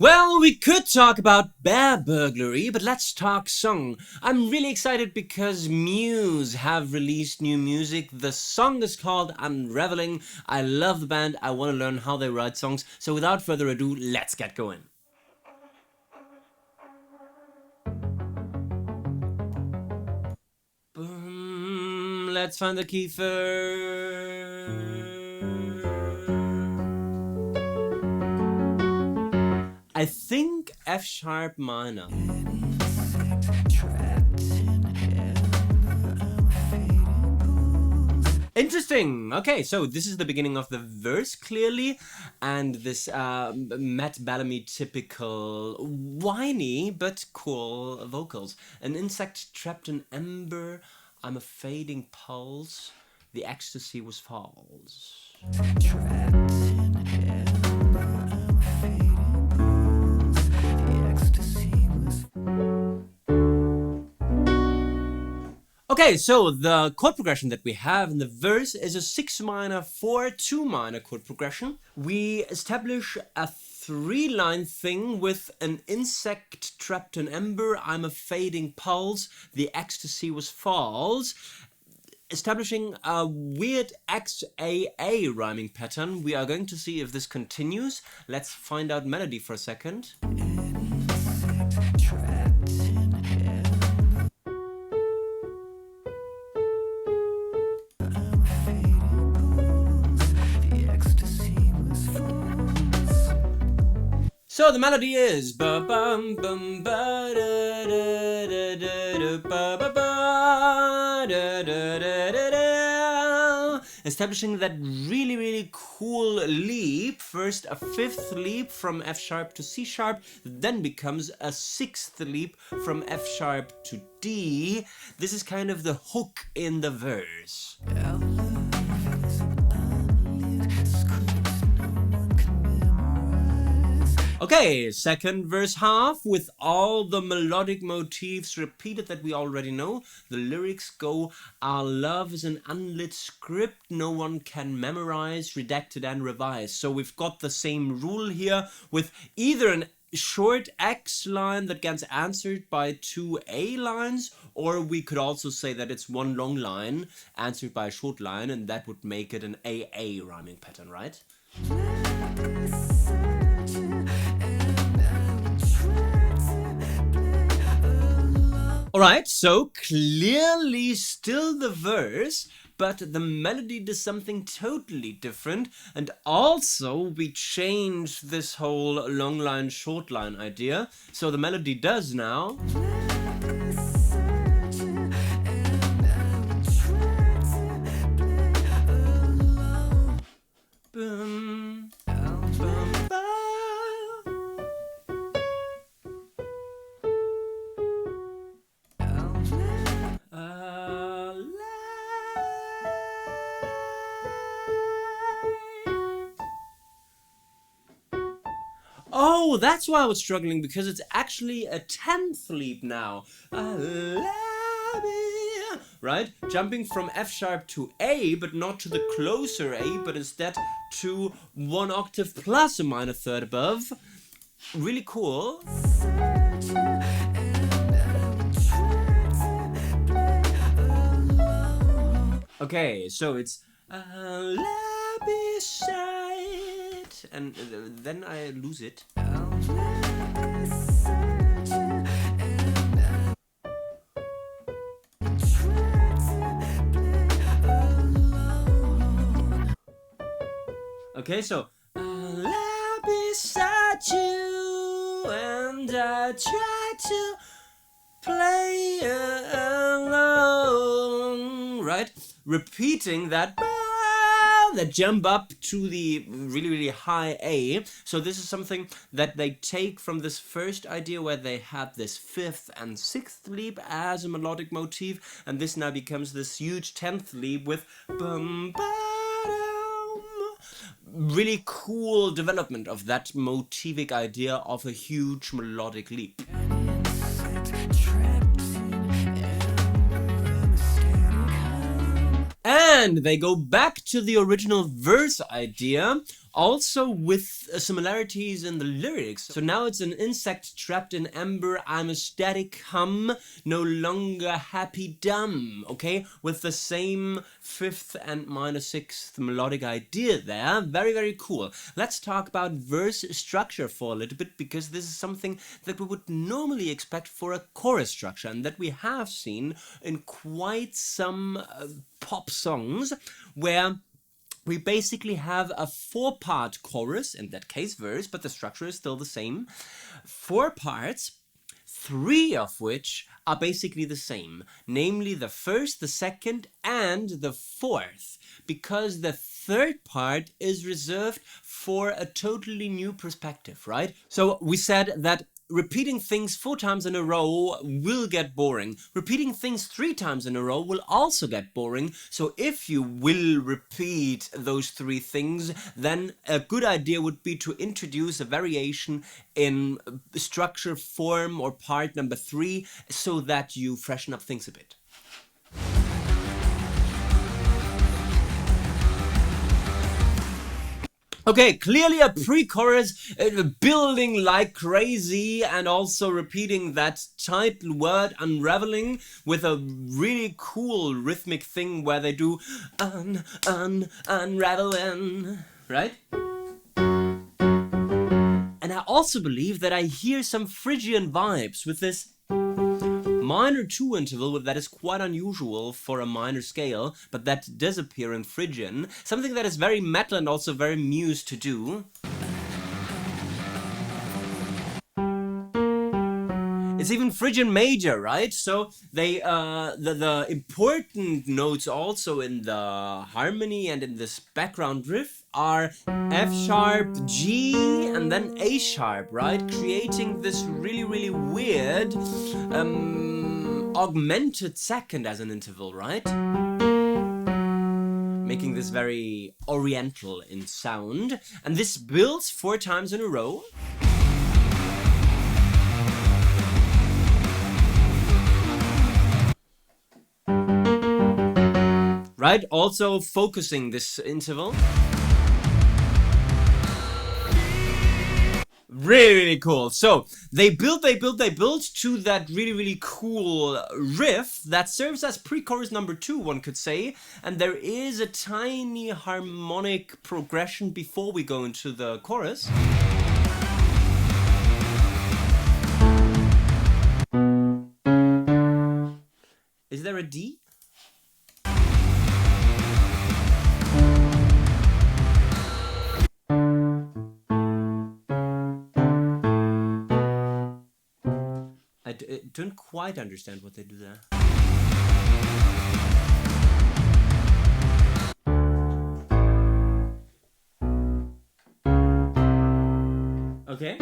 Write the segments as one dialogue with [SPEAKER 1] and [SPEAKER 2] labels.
[SPEAKER 1] Well, we could talk about bear burglary, but let's talk song. I'm really excited because Muse have released new music. The song is called Unravelling. I love the band. I want to learn how they write songs. So without further ado, let's get going. Boom, let's find the key first. I think F sharp minor. Interesting. Okay, so this is the beginning of the verse clearly, and this Matt Bellamy typical whiny but cool vocals. An insect trapped in amber. I'm a fading pulse. The ecstasy was false. Okay, so the chord progression that we have in the verse is a 6 minor 4 2 minor chord progression. We establish a 3-line thing with an insect trapped in amber, I'm a fading pulse, the ecstasy was false. Establishing a weird XAA rhyming pattern. We are going to see if this continues. Let's find out melody for a second. So the melody is ba bum bum ba da da da da ba ba ba da da da da da. Establishing that really cool leap. First a 5th leap from F sharp to C sharp, then becomes a 6th leap from F sharp to D. This is kind of the hook in the verse. Okay, second verse half with all the melodic motifs repeated that we already know. The lyrics go, our love is an unlit script no one can memorize, redacted and revise. So we've got the same rule here with either an short X line that gets answered by 2 A lines, or we could also say that it's one long line answered by a short line, and that would make it an AA rhyming pattern, right? Alright, so clearly still the verse, but the melody does something totally different, and also we change this whole long line, short line idea. So the melody does now. Boom, boom, boom. Oh, that's why I was struggling, because it's actually a 10th leap now. Right? Jumping from F sharp to A, but not to the closer A, but instead to 1 octave plus a minor third above. Really cool. Okay, so it's and then I lose it. Okay, so I lie beside you and I try to play alone, right? Repeating that jump up to the really high A. So this is something that they take from this first idea where they had this 5th and 6th leap as a melodic motif, and this now becomes this huge 10th leap with bum ba-dum. Really cool development of that motivic idea of a huge melodic leap. And they go back to the original verse idea Also with similarities in the lyrics. So now it's an insect trapped in amber, I'm a static hum, no longer happy dumb, okay? With the same 5th and minor 6th melodic idea there. Very, very cool. Let's talk about verse structure for a little bit, because this is something that we would normally expect for a chorus structure, and that we have seen in quite some pop songs, where we basically have a 4-part chorus, in that case verse, but the structure is still the same. 4 parts, 3 of which are basically the same, namely the 1st, the 2nd, and the 4th, because the 3rd part is reserved for a totally new perspective, right? So we said that repeating things 4 times in a row will get boring. Repeating things 3 times in a row will also get boring. So if you will repeat those 3 things, then a good idea would be to introduce a variation in structure, form, or part number 3, so that you freshen up things a bit. Okay, clearly a pre-chorus, building like crazy, and also repeating that title word, unraveling, with a really cool rhythmic thing where they do unraveling, right? And I also believe that I hear some Phrygian vibes with this minor 2 interval that is quite unusual for a minor scale, but that does appear in Phrygian, something that is very metal and also very Muse to do. It's even Phrygian major, right? So they the important notes also in the harmony and in this background riff are F sharp, G, and then A sharp, right? Creating this really, really weird augmented second as an interval, right? Making this very oriental in sound. And this builds 4 times in a row. Right? Also focusing this interval. Really, really cool. So they build to that really, really cool riff that serves as pre-chorus number 2, one could say. And there is a tiny harmonic progression before we go into the chorus. Is there a D? I don't quite understand what they do there. Okay.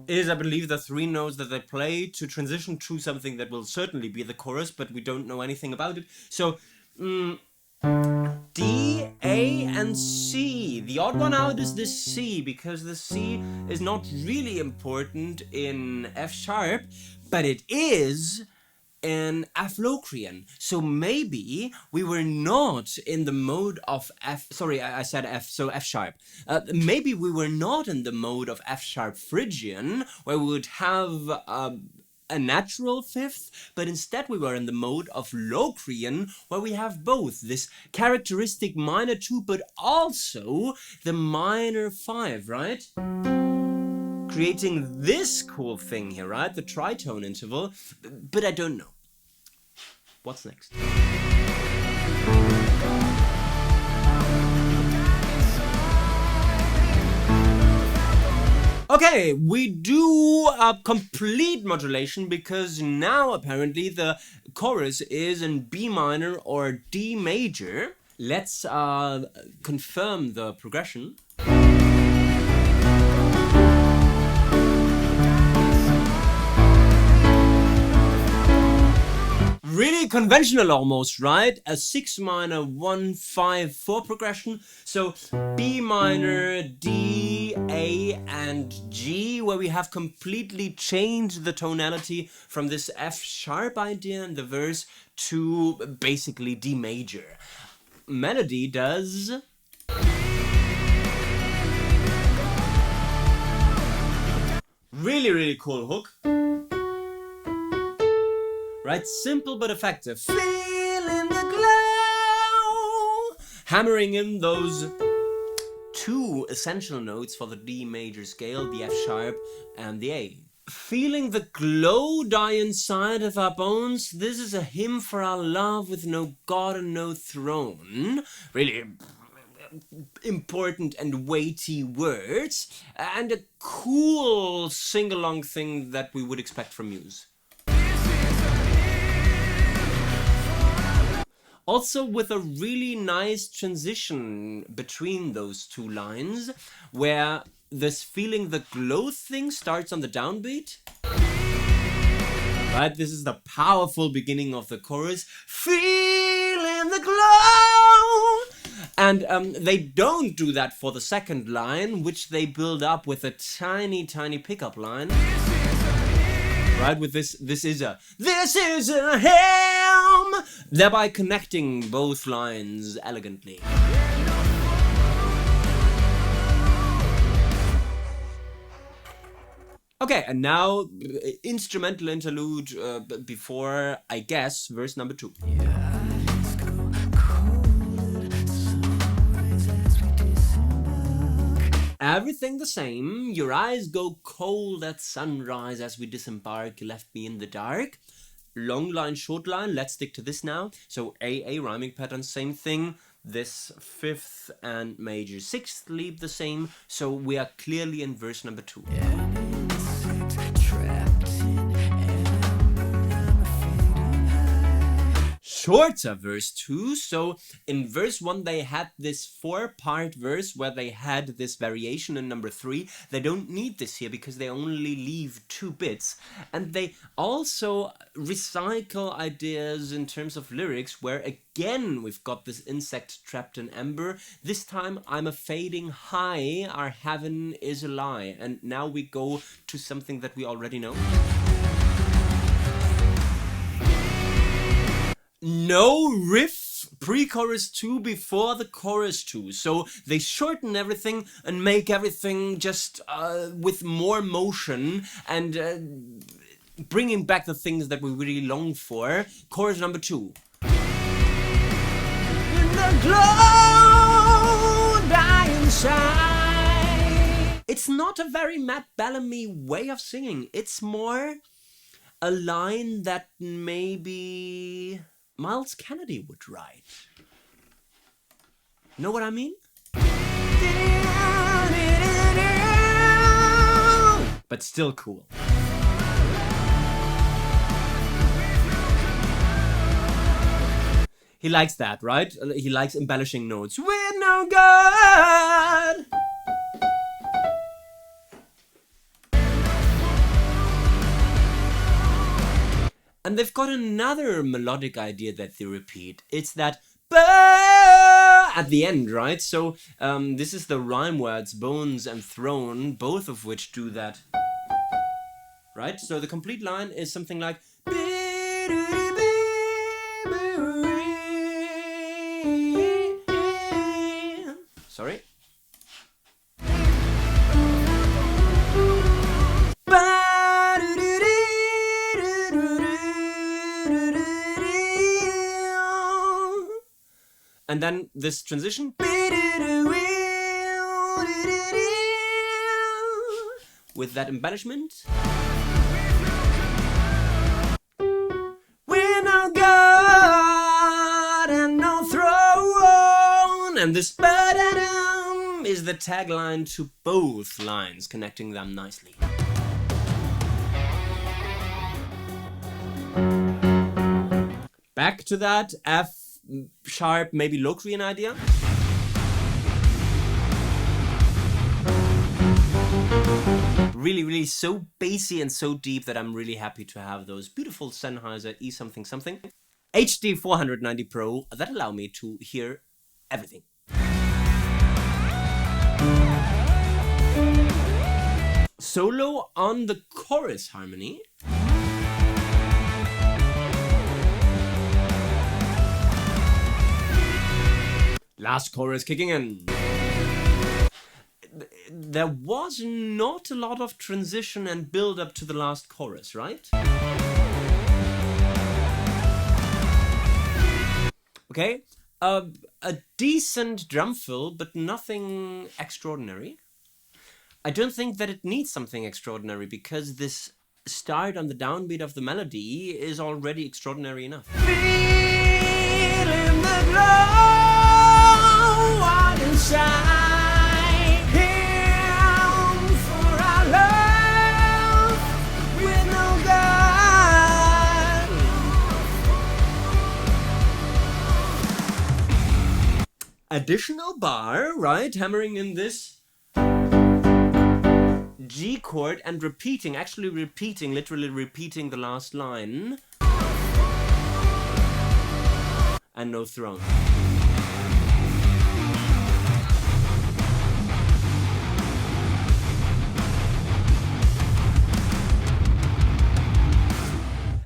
[SPEAKER 1] Is, I believe, the 3 notes that they play to transition to something that will certainly be the chorus, but we don't know anything about it. So, D, A, and C. The odd one out is this C, because the C is not really important in F sharp, but it is in F Locrian. So maybe we were not in the mode of F, sorry, I said F, so F sharp. Maybe we were not in the mode of F sharp Phrygian, where we would have a natural 5th, but instead we were in the mode of Locrian, where we have both this characteristic minor 2, but also the minor 5, right? Creating this cool thing here, right? The tritone interval, but I don't know. What's next? Okay, we do a complete modulation, because now apparently the chorus is in B minor or D major. Let's confirm the progression. Really conventional almost, right? A 6 minor 1 5 4 progression. So B minor, D, A, and G, where we have completely changed the tonality from this F sharp idea in the verse to basically D major. melody does. Really, really cool hook. Right? Simple but effective. Feeling the glow. Hammering in those two essential notes for the D major scale, the F sharp and the A. Feeling the glow die inside of our bones. This is a hymn for our love with no God and no throne. Really important and weighty words, and a cool sing-along thing that we would expect from Muse. Also with a really nice transition between those two lines, where this feeling the glow thing starts on the downbeat. Right, this is the powerful beginning of the chorus. Feeling the glow! And they don't do that for the second line, which they build up with a tiny, tiny pickup line. Right, with this is a hymn! Thereby connecting both lines elegantly. Okay, and now instrumental interlude before, I guess, verse number 2. Everything the same, your eyes go cold at sunrise as we disembark, you left me in the dark. Long line, short line, let's stick to this now. So A rhyming pattern, same thing. This 5th and major 6th leave the same. So we are clearly in verse number 2. Shorter verse 2. So in verse 1 they had this 4-part verse where they had this variation in number 3. They don't need this here because they only leave 2 bits, and they also recycle ideas in terms of lyrics, where again we've got this insect trapped in amber. This time I'm a fading high, our heaven is a lie, and now we go to something that we already know. No riff pre-chorus 2 before the chorus 2. So they shorten everything and make everything just with more motion and bringing back the things that we really long for. Chorus number 2. In the glow die inside. It's not a very Matt Bellamy way of singing. It's more a line that maybe Miles Kennedy would write. Know what I mean? But still cool. He likes that, right? He likes embellishing notes. With no God! And they've got another melodic idea that they repeat. It's that at the end, right? So this is the rhyme words bones and throne, both of which do that. Right? So the complete line is something like sorry. And then this transition with that embellishment. We're no God and no throne. And this is the tagline to both lines, connecting them nicely. Back to that F sharp, maybe Locrian idea. Really, really so bassy and so deep that I'm really happy to have those beautiful Sennheiser E something something HD 490 Pro that allow me to hear everything. Solo on the chorus harmony. Last chorus kicking in. There was not a lot of transition and build up to the last chorus, right? Okay, a decent drum fill, but nothing extraordinary. I don't think that it needs something extraordinary because this start on the downbeat of the melody is already extraordinary enough. Feeling the glow on inside, him for our love with no God. Additional bar, right? Hammering in this G chord and repeating, literally repeating the last line. And no throne.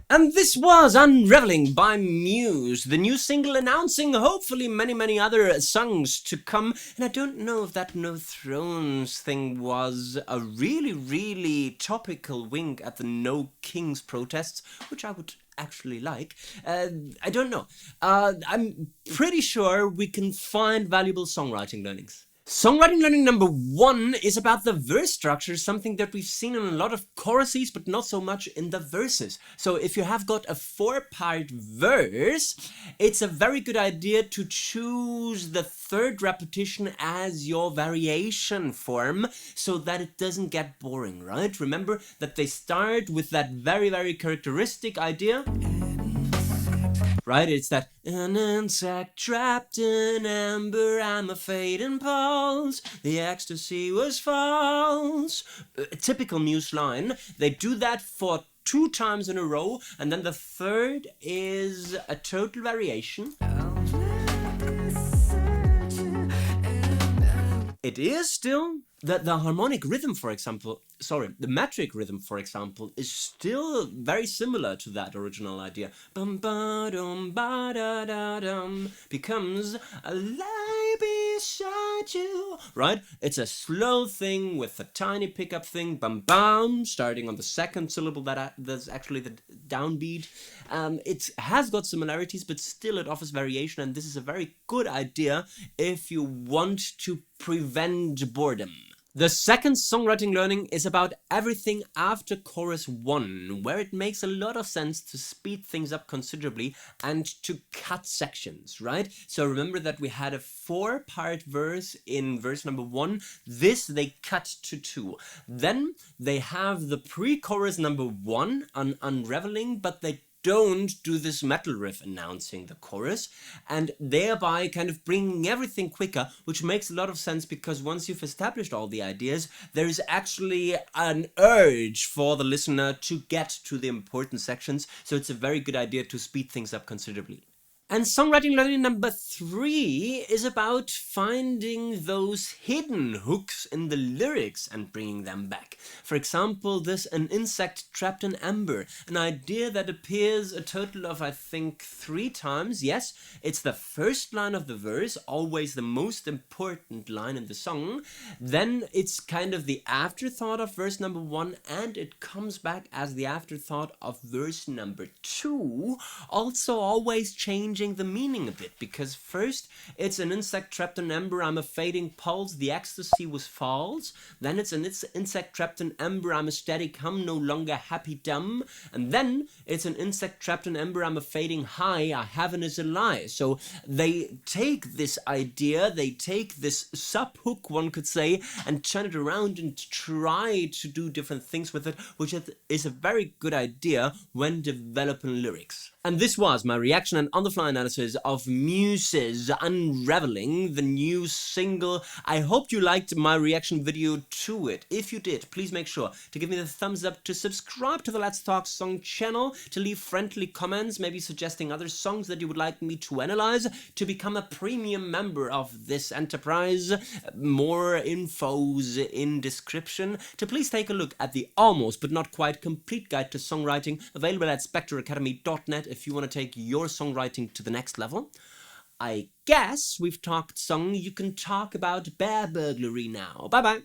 [SPEAKER 1] And this was Unravelling by Muse, the new single announcing hopefully many other songs to come. And I don't know if that No Thrones thing was a really topical wink at the No Kings protests, which I would actually like. I don't know. I'm pretty sure we can find valuable songwriting learnings. Songwriting learning number 1 is about the verse structure, something that we've seen in a lot of choruses, but not so much in the verses. So if you have got a 4-part verse, it's a very good idea to choose the 3rd repetition as your variation form so that it doesn't get boring, right? Remember that they start with that very characteristic idea. Right, it's that an insect trapped in amber, I'm a fading pulse, the ecstasy was false. A typical Muse line. They do that for 2 times in a row, and then the 3rd is a total variation. It is still the harmonic rhythm, for example, the metric rhythm, for example, is still very similar to that original idea. Bum ba dum ba da da dum becomes a lie beside you. Right? It's a slow thing with a tiny pickup thing. Bum bum, starting on the 2nd syllable. That's actually the downbeat. It has got similarities, but still it offers variation, and this is a very good idea if you want to prevent boredom. The 2nd songwriting learning is about everything after chorus 1, where it makes a lot of sense to speed things up considerably and to cut sections, right? So remember that we had a 4-part verse in verse number 1. This they cut to 2. Then they have the pre-chorus number 1 on Unravelling, but they don't do this metal riff announcing the chorus, and thereby kind of bringing everything quicker, which makes a lot of sense because once you've established all the ideas, there is actually an urge for the listener to get to the important sections, so it's a very good idea to speed things up considerably. And songwriting learning number 3 is about finding those hidden hooks in the lyrics and bringing them back. For example, this an insect trapped in amber, an idea that appears a total of, I think, 3 times. Yes, it's the first line of the verse, always the most important line in the song. Then it's kind of the afterthought of verse number 1, and it comes back as the afterthought of verse number 2, also always changing the meaning a bit, because first it's an insect trapped in amber, I'm a fading pulse, the ecstasy was false. Then it's an insect trapped in amber, I'm a static hum, no longer happy dumb. And then it's an insect trapped in amber, I'm a fading high, our heaven is a lie. So they take this idea, they take this sub hook, one could say, and turn it around and try to do different things with it, which is a very good idea when developing lyrics. And this was my reaction and on-the-fly analysis of Muse's Unravelling, the new single. I hope you liked my reaction video to it. If you did, please make sure to give me the thumbs up, to subscribe to the Let's Talk Song channel, to leave friendly comments, maybe suggesting other songs that you would like me to analyze, to become a premium member of this enterprise. More infos in description. To please take a look at the almost but not quite complete guide to songwriting available at spectreacademy.net if you want to take your songwriting to the next level. I guess we've talked song. You can talk about bear burglary now. Bye bye.